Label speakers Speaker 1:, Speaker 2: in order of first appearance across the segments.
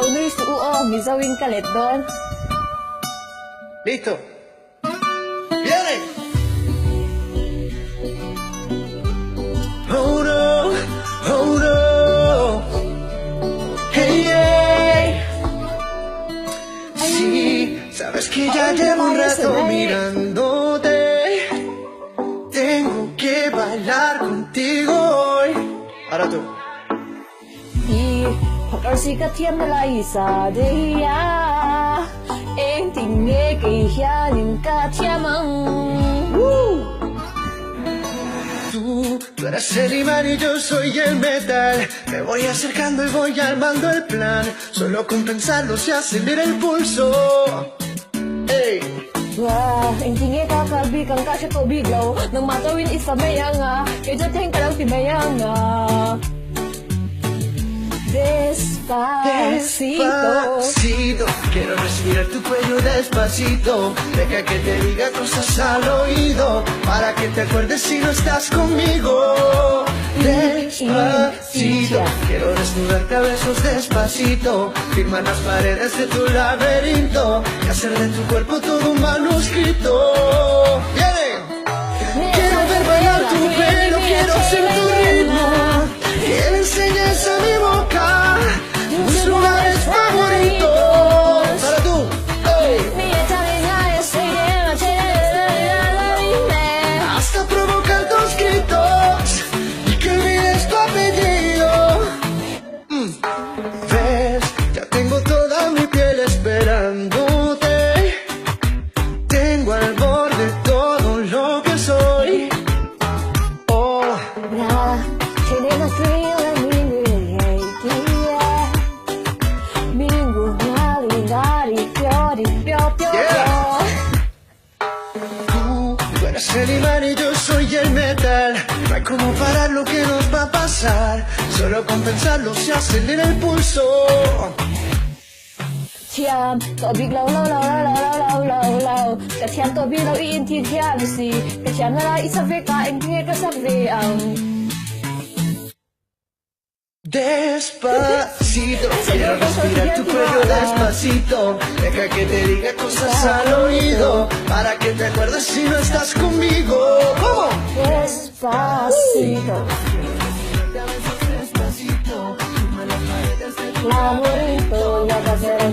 Speaker 1: Biglao nu'y suo, mizawing kalit doon.
Speaker 2: Listo. ¡Viene! Oh no, oh no. Hey, hey. Sí, sabes que ya llevo un rato mirándote. Tengo que bailar contigo hoy. Ahora tú.
Speaker 1: Y pag-arsikatiam na laisa deya Eng tinge kay hiyanin katiamang
Speaker 2: Tú eres el imán y yo soy el metal. Me voy acercando y voy armando el plan. Solo con pensarlo se acelera el pulso. Hey.
Speaker 1: Wah, eng tinge kakalbi kang kasya to biglaw Nang matawin isa mayanga Kaya jateng ka lang timayanga Despacito.
Speaker 2: Despacito, quiero respirar tu cuello despacito. Deja que te diga cosas al oído, para que te acuerdes si no estás conmigo. Despacito, quiero desnudarte a besos despacito. Firmar las paredes de tu laberinto y hacer de tu cuerpo todo un manuscrito. ¡Viene! Quiero ver bailar tu pelo, quiero ser tu ritmo. Que le enseñes a mi boca tus lugares favoritos. Para tú, hey. Hasta provocar tus gritos y que olvides tu apellido. Ves, ya tengo toda mi piel esperándote. Tengo al borde todo lo que soy. Oh. Tú eres el imán y yo soy el metal. No hay como parar lo que nos va a pasar. Solo con pensarlo se acelera el pulso.
Speaker 1: Tiam, to biglaw law law law law law law Ka tiam to biglaw in ti tiam si Ka tiam na la isa veka eng tinge ka sakre ang
Speaker 2: Despacito, quiero respirar tu cuello despacito. Deja que te diga cosas al oído, para que te acuerdes si no estás conmigo. ¿Cómo?
Speaker 1: Despacito. Laberinto ya va a ser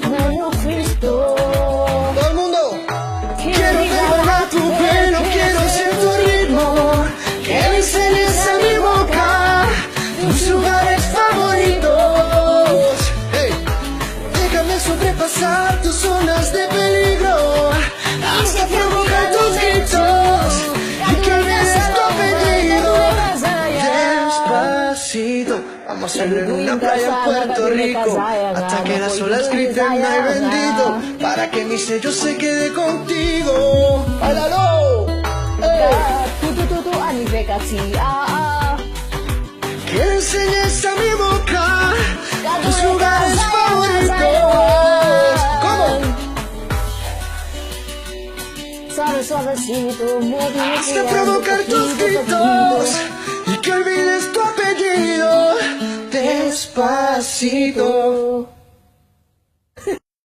Speaker 1: Jesucristo.
Speaker 2: Todo el mundo. Quiero ver tu pelo, quiero ser tu ritmo. Que me enseñes a mi boca tus lugares favoritos. Hey. Déjame sobrepasar tus zonas de peligro, hasta provocar tus gritos y que olvides tu apellido. Despacito, vamos a hacerlo en una playa en Puerto Rico, hasta que las olas griten ay bendito, para que mi sello se quede contigo. ¡Báilalo!
Speaker 1: Tu anivekasi
Speaker 2: Que le enseñes a mi boca tus lugares favoritos. ¿Cómo?
Speaker 1: Suave, suavecito,
Speaker 2: Hasta provocar tus gritos y que olvides tu apellido. Despacito.